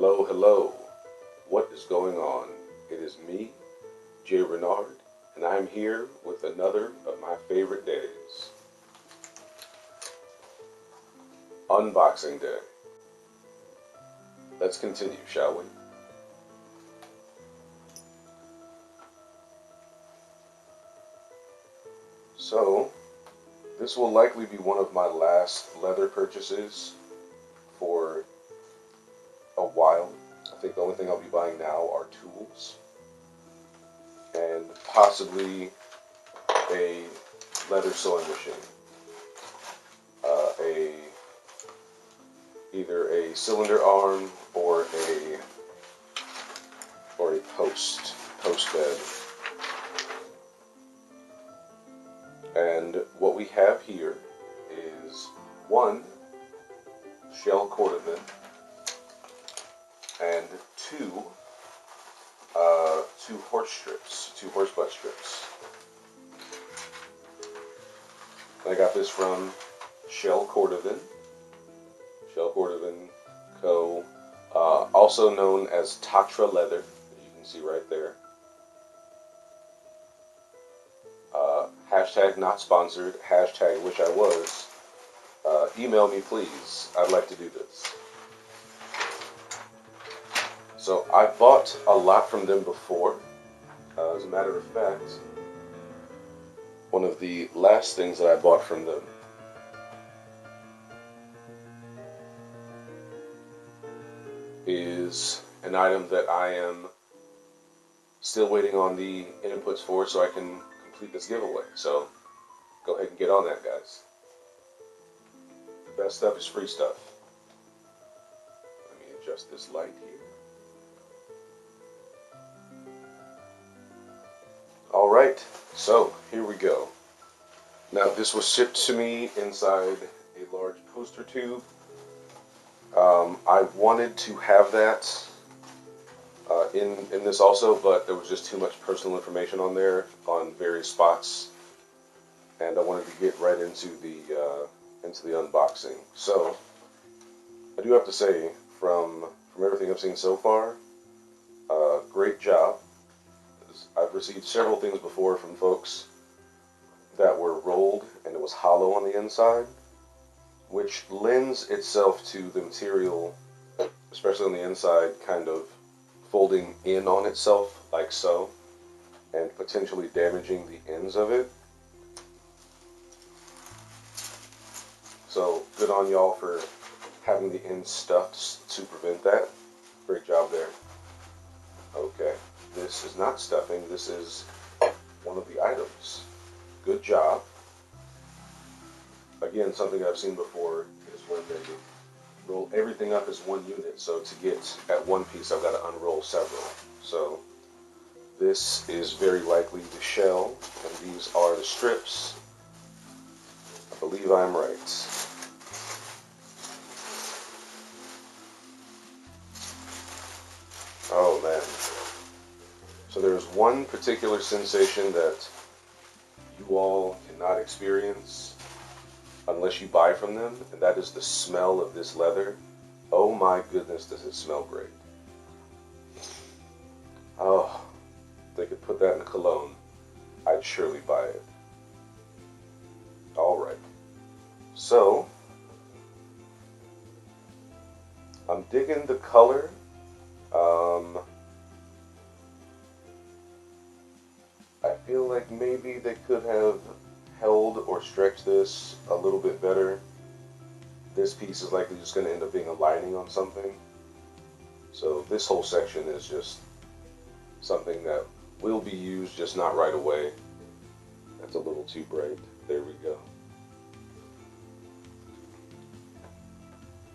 Hello, hello. What is going on? It is me, Jay Renard, and I'm here with another of my favorite days. Unboxing Day. Let's continue, shall we? So, this will likely be one of my last leather purchases for a while. I think the only thing I'll be buying now are tools and possibly a leather sewing machine. A either a cylinder arm or a post bed. And what we have here is one shell cordovan and two horse butt strips. I got this from Shell Cordovan Co., also known as Tatra leather, as you can see right there. Hashtag not sponsored, hashtag wish I was. Email me please, I'd like to do this. So I bought a lot from them before. As a matter of fact, one of the last things that I bought from them is an item that I am still waiting on the inputs for so I can complete this giveaway. So go ahead and get on that, guys. The best stuff is free stuff. Let me adjust this light here. Alright, so here we go. Now this was shipped to me inside a large poster tube. I wanted to have that in this also, but there was just too much personal information on there on various spots, and I wanted to get right into the unboxing. So I do have to say, from everything I've seen so far, great job. I've received several things before from folks that were rolled and it was hollow on the inside, which lends itself to the material, especially on the inside, kind of folding in on itself like so, and potentially damaging the ends of it. So good on y'all for having the ends stuffed to prevent that. Great job there. Okay, this is not stuffing, this is one of the items. Good job. Again, something I've seen before is when they roll everything up as one unit, so to get at one piece I've got to unroll several. So this is very likely the shell, and these are the strips. I believe I'm right. Oh man. So there's one particular sensation that you all cannot experience unless you buy from them, and that is the smell of this leather. Oh my goodness, does it smell great. Oh, if they could put that in a cologne, I'd surely buy it. Alright, so I'm digging the color. I feel like maybe they could have held or stretched this a little bit better. This piece is likely just going to end up being a lining on something. So this whole section is just something that will be used, just not right away. That's a little too bright. There we go.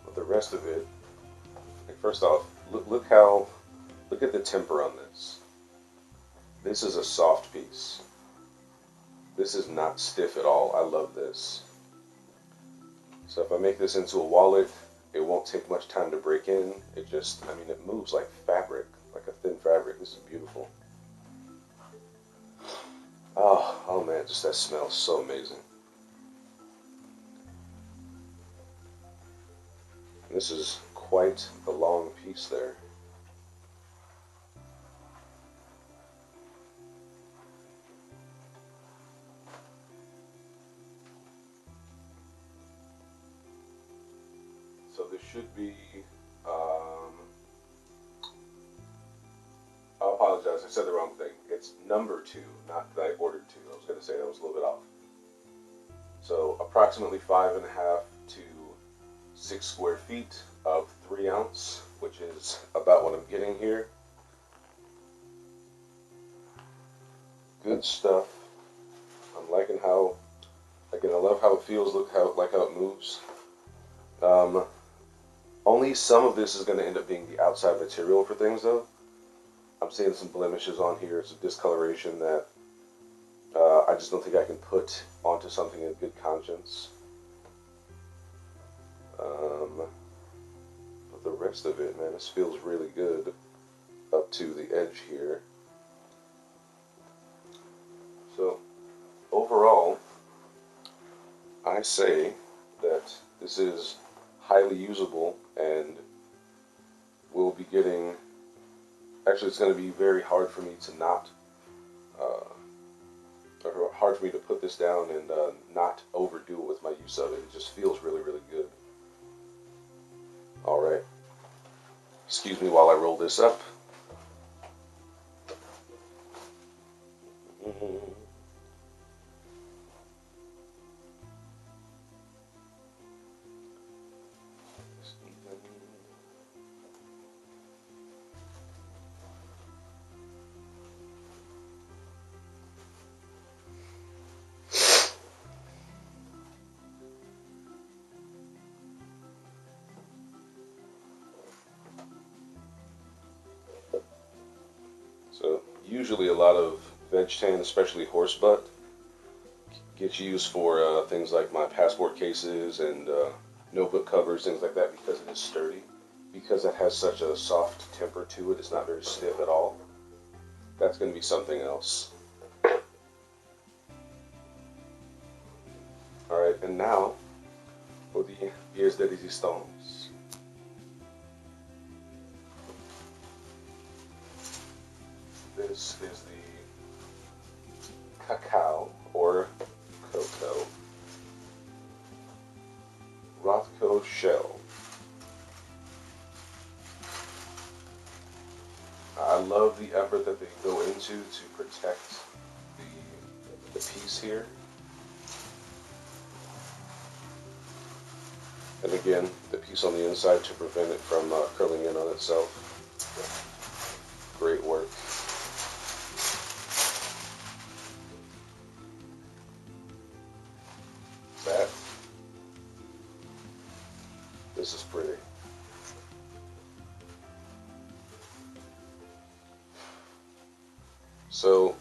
But the rest of it, like first off, look at the temper on this. This is a soft piece. This is not stiff at all. I love this. So if I make this into a wallet, it won't take much time to break in. It moves like fabric, like a thin fabric. This is beautiful. Oh man, just that smells so amazing. This is quite the long piece there. So this should be, I apologize, I said the wrong thing. It's number 2, not that I ordered 2. I was going to say that was a little bit off. So approximately 5.5 to 6 square feet of 3 ounce, which is about what I'm getting here. Good stuff. I'm liking how, again, I love how it feels, like how it moves. Only some of this is going to end up being the outside material for things, though. I'm seeing some blemishes on here, some discoloration that I just don't think I can put onto something in good conscience. But the rest of it, man, this feels really good up to the edge here. So, overall, I say that this is highly usable and will be getting, actually it's going to be very hard for me to not, or hard for me to put this down and not overdo it with my use of it. It just feels really, really good. Alright, excuse me while I roll this up. So usually a lot of veg tan, especially horse butt, gets used for things like my passport cases and notebook covers, things like that, because it is sturdy. Because it has such a soft temper to it, it's not very stiff at all. That's going to be something else. Alright, and now for the pièce de résistance. This is the cacao, or cocoa, Rothko shell. I love the effort that they go into to protect the piece here. And again, the piece on the inside to prevent it from curling in on itself. Great work. This is pretty. So,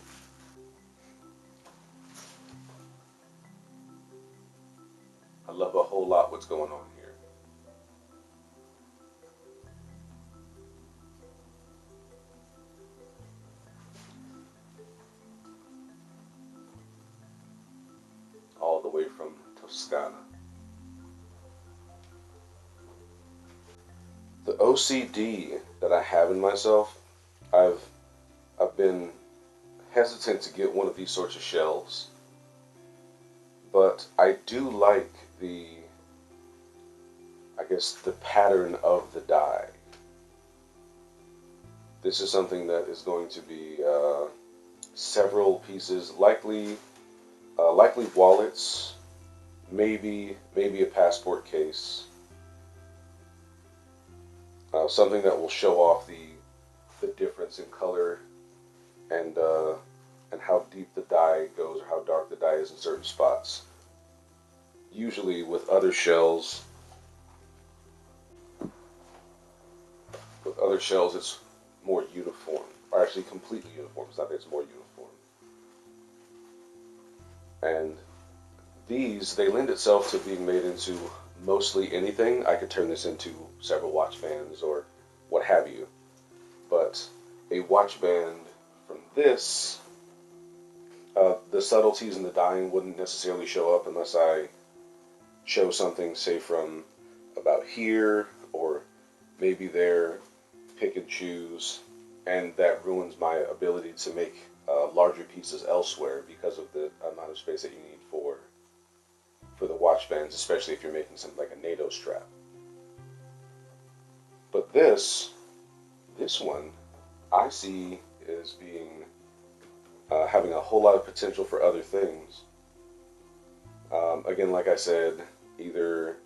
I love a whole lot what's going on here. All the way from Toscana. The OCD that I have in myself, I've been hesitant to get one of these sorts of shells, but I do like I guess, the pattern of the die. This is something that is going to be several pieces, likely wallets, maybe a passport case, something that will show off the difference in color and how deep the dye goes or how dark the dye is in certain spots. Usually with other shells, it's more uniform, or actually completely uniform. It's not that it's more uniform. And these, they lend itself to being made into mostly anything. I could turn this into several watch bands or what have you. But a watch band from this, the subtleties in the dyeing wouldn't necessarily show up unless I show something, say, from about here or maybe they're pick and choose, and that ruins my ability to make larger pieces elsewhere because of the amount of space that you need for the watch bands, especially if you're making something like a NATO strap. But this one, I see as being having a whole lot of potential for other things. Again, like I said, either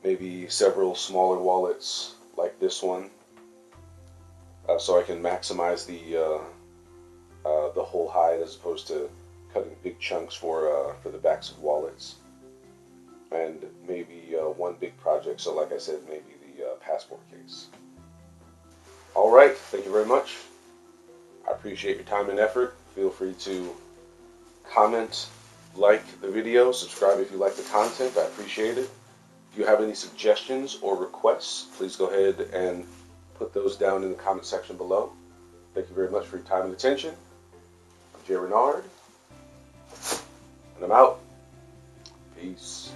maybe several smaller wallets like this one, so I can maximize the whole hide as opposed to cutting big chunks for the backs of wallets, and maybe one big project. So, like I said, maybe the passport case. All right, thank you very much. I appreciate your time and effort. Feel free to comment, like the video, subscribe if you like the content. I appreciate it. If you have any suggestions or requests, please go ahead and put those down in the comment section below. Thank you very much for your time and attention. I'm Jay Renard, and I'm out. Peace.